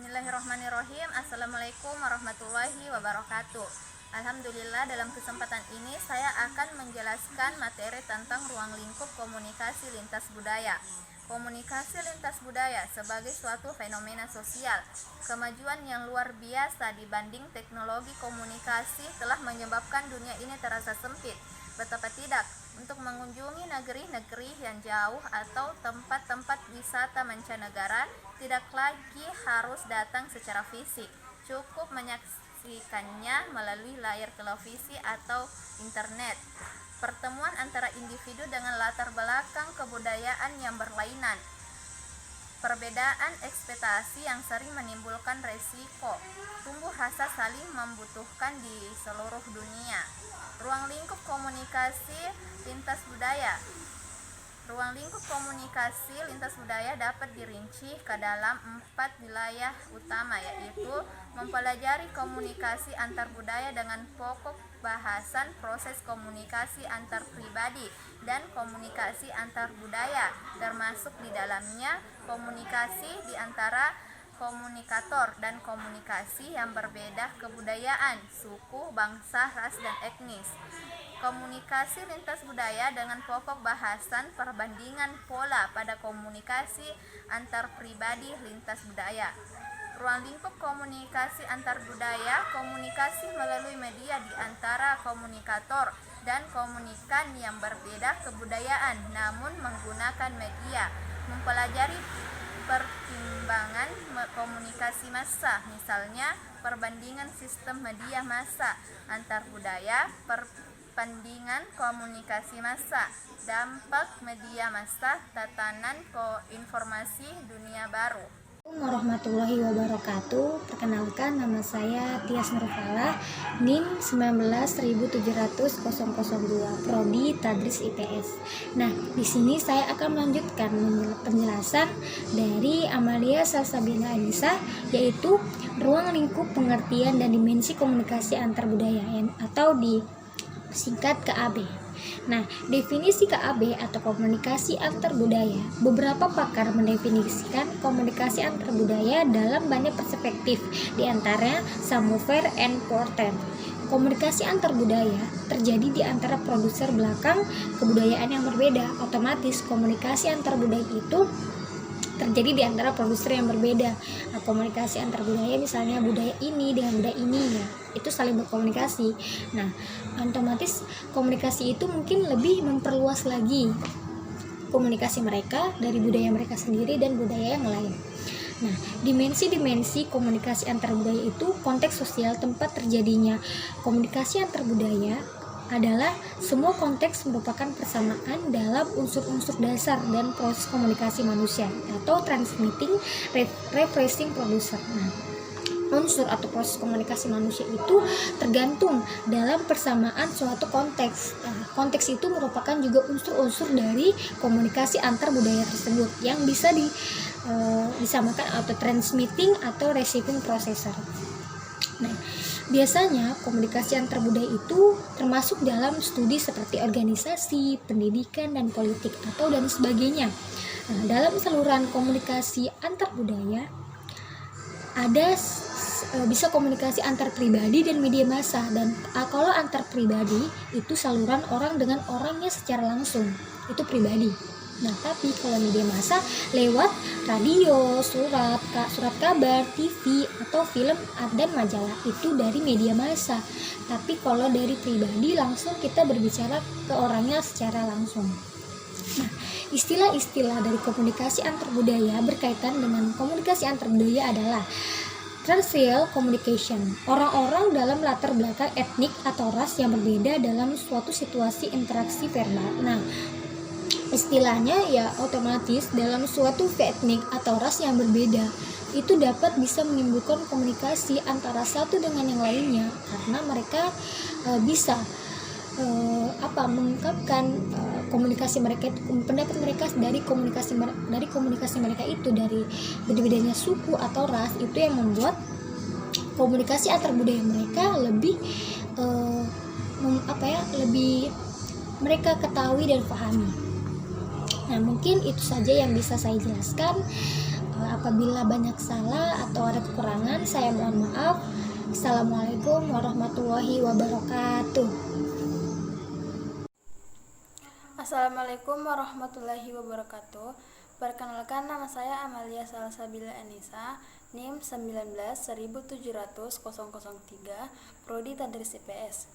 Bismillahirrahmanirrahim. Assalamualaikum warahmatullahi wabarakatuh. Alhamdulillah, dalam kesempatan ini saya akan menjelaskan materi tentang ruang lingkup komunikasi lintas budaya. Komunikasi lintas budaya sebagai suatu fenomena sosial, kemajuan yang luar biasa dibanding teknologi komunikasi telah menyebabkan dunia ini terasa sempit. Betapa tidak, untuk mengunjungi negeri-negeri yang jauh atau tempat-tempat wisata mancanegara tidak lagi harus datang secara fisik, cukup menyaksikannya melalui layar televisi atau internet. Pertemuan antara individu dengan latar belakang kebudayaan yang berlainan, perbedaan ekspektasi yang sering menimbulkan resiko, tumbuh rasa saling membutuhkan di seluruh dunia. Ruang lingkup komunikasi lintas budaya. Ruang lingkup komunikasi lintas budaya dapat dirinci ke dalam 4 wilayah utama, yaitu mempelajari komunikasi antar budaya dengan pokok bahasan proses komunikasi antar pribadi dan komunikasi antar budaya, termasuk di dalamnya komunikasi di antara komunikator dan komunikasi yang berbeda kebudayaan, suku, bangsa, ras, dan etnis. Komunikasi lintas budaya dengan pokok bahasan perbandingan pola pada komunikasi antar pribadi lintas budaya. Ruang lingkup komunikasi antar budaya, komunikasi melalui media di antara komunikator dan komunikan yang berbeda kebudayaan namun menggunakan media. Mempelajari pertimbangan komunikasi massa, misalnya perbandingan sistem media massa antar budaya, perbandingan komunikasi massa, dampak media massa, tatanan informasi dunia baru. Warahmatullahi wabarakatuh. Perkenalkan, nama saya Tias Nurfalah, NIM 1917002, Prodi Tadris IPS. Nah, di sini saya akan melanjutkan penjelasan dari Amalia Salsabila Anissa, yaitu ruang lingkup pengertian dan dimensi komunikasi antar budaya atau disingkat KAB. Nah, definisi KAB atau komunikasi antar budaya. Beberapa pakar mendefinisikan komunikasi antar budaya dalam banyak perspektif, di antaranya Samover and Porter. Komunikasi antar budaya terjadi di antara produser belakang kebudayaan yang berbeda. Otomatis komunikasi antar budaya itu terjadi di antara produser yang berbeda. Nah, komunikasi antar budaya misalnya budaya ini dengan budaya ini, ya, itu saling berkomunikasi. Nah, otomatis komunikasi itu mungkin lebih memperluas lagi komunikasi mereka dari budaya mereka sendiri dan budaya yang lain. Nah, dimensi-dimensi komunikasi antar budaya itu konteks sosial tempat terjadinya komunikasi antar budaya adalah semua konteks merupakan persamaan dalam unsur-unsur dasar dan proses komunikasi manusia atau transmitting, repressing, producer. Nah, unsur atau proses komunikasi manusia itu tergantung dalam persamaan suatu konteks. Nah, konteks itu merupakan juga unsur-unsur dari komunikasi antar budaya tersebut yang bisa disamakan atau transmitting atau receiving processor. Nah, biasanya komunikasi antar budaya itu termasuk dalam studi seperti organisasi, pendidikan, dan politik atau dan sebagainya. Nah, dalam saluran komunikasi antar budaya ada bisa komunikasi antar pribadi dan media massa, dan kalau antar pribadi itu saluran orang dengan orangnya secara langsung, itu pribadi. Nah, tapi kalau media massa lewat radio, surat kabar, TV, atau film dan majalah, itu dari media massa. Tapi kalau dari pribadi langsung kita berbicara ke orangnya secara langsung. Nah, istilah-istilah dari komunikasi antar budaya berkaitan dengan komunikasi antar budaya adalah transracial communication. Orang-orang dalam latar belakang etnik atau ras yang berbeda dalam suatu situasi interaksi verbal. Nah, istilahnya ya otomatis dalam suatu etnik atau ras yang berbeda itu dapat bisa menimbulkan komunikasi antara satu dengan yang lainnya karena mereka bisa mengungkapkan komunikasi mereka, pendapat mereka dari komunikasi mereka itu dari beda-bedanya suku atau ras, itu yang membuat komunikasi antar budaya mereka lebih lebih mereka ketahui dan pahami. Nah, mungkin itu saja yang bisa saya jelaskan. Apabila banyak salah atau ada kekurangan, saya mohon maaf. Assalamualaikum warahmatullahi wabarakatuh. Assalamualaikum warahmatullahi wabarakatuh. Perkenalkan, nama saya Amalia Salsabila Anissa, NIM 19.17003, Prodi Tadris IPS.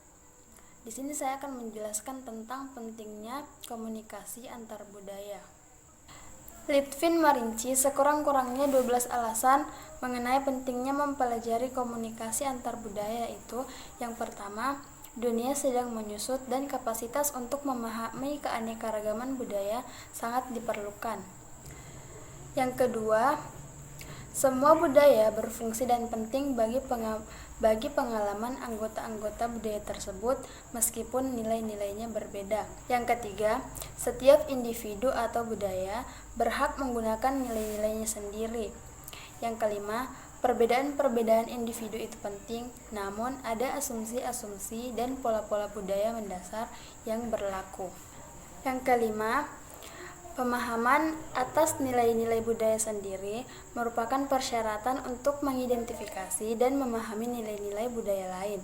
Di sini saya akan menjelaskan tentang pentingnya komunikasi antar budaya. Litvin merinci sekurang-kurangnya 12 alasan mengenai pentingnya mempelajari komunikasi antar budaya itu. Yang pertama, dunia sedang menyusut dan kapasitas untuk memahami keanekaragaman budaya sangat diperlukan. Yang kedua, semua budaya berfungsi dan penting bagi pengalaman anggota-anggota budaya tersebut meskipun nilai-nilainya berbeda. Yang ketiga, setiap individu atau budaya berhak menggunakan nilai-nilainya sendiri. Yang kelima, perbedaan-perbedaan individu itu penting, namun ada asumsi-asumsi dan pola-pola budaya mendasar yang berlaku. Yang kelima, pemahaman atas nilai-nilai budaya sendiri merupakan persyaratan untuk mengidentifikasi dan memahami nilai-nilai budaya lain.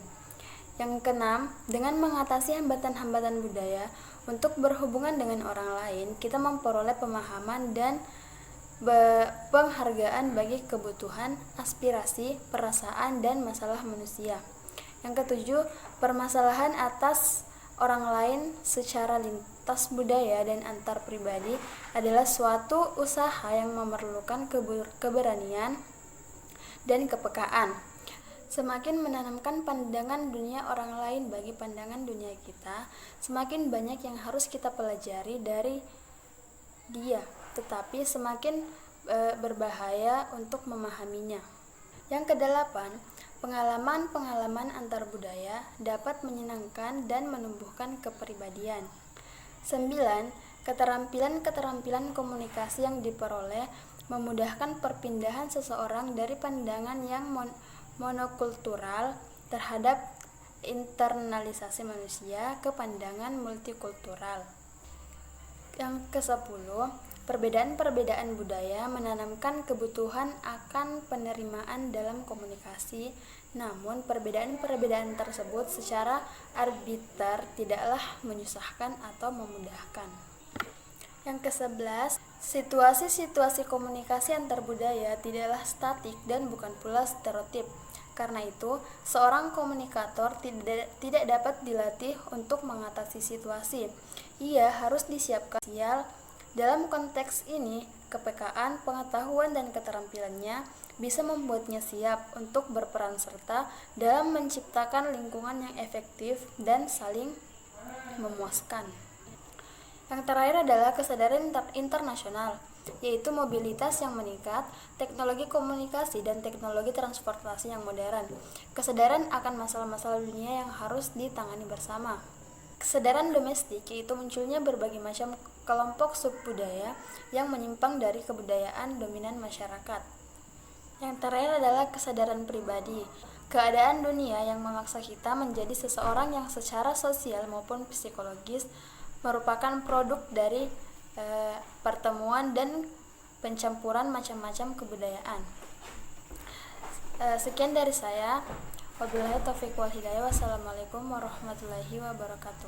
Yang keenam, dengan mengatasi hambatan-hambatan budaya untuk berhubungan dengan orang lain, kita memperoleh pemahaman dan penghargaan bagi kebutuhan, aspirasi, perasaan, dan masalah manusia. Yang ketujuh, permasalahan atas orang lain secara lintas budaya dan antar pribadi adalah suatu usaha yang memerlukan keberanian dan kepekaan. Semakin menanamkan pandangan dunia orang lain bagi pandangan dunia kita, semakin banyak yang harus kita pelajari dari dia, tetapi semakin berbahaya untuk memahaminya. Yang kedelapan, pengalaman-pengalaman antar budaya dapat menyenangkan dan menumbuhkan kepribadian. 9. Keterampilan-keterampilan komunikasi yang diperoleh memudahkan perpindahan seseorang dari pandangan yang monokultural terhadap internalisasi manusia ke pandangan multikultural. Yang ke-10, perbedaan-perbedaan budaya menanamkan kebutuhan akan penerimaan dalam komunikasi, namun perbedaan-perbedaan tersebut secara arbiter tidaklah menyusahkan atau memudahkan. Yang ke-11, situasi-situasi komunikasi antar budaya tidaklah statik dan bukan pula stereotip. Karena itu, seorang komunikator tidak dapat dilatih untuk mengatasi situasi. Ia harus disiapkan sial. Dalam konteks ini, kepekaan, pengetahuan, dan keterampilannya bisa membuatnya siap untuk berperan serta dalam menciptakan lingkungan yang efektif dan saling memuaskan. Yang terakhir adalah kesadaran internasional, yaitu mobilitas yang meningkat, teknologi komunikasi, dan teknologi transportasi yang modern. Kesadaran akan masalah-masalah dunia yang harus ditangani bersama. Kesadaran domestik, yaitu munculnya berbagai macam kelompok subbudaya yang menyimpang dari kebudayaan dominan masyarakat. Yang terakhir adalah kesadaran pribadi, keadaan dunia yang memaksa kita menjadi seseorang yang secara sosial maupun psikologis merupakan produk dari pertemuan dan pencampuran macam-macam kebudayaan. Sekian dari saya. Wabillahi taufiq wal hidayah. Wassalamualaikum warahmatullahi wabarakatuh.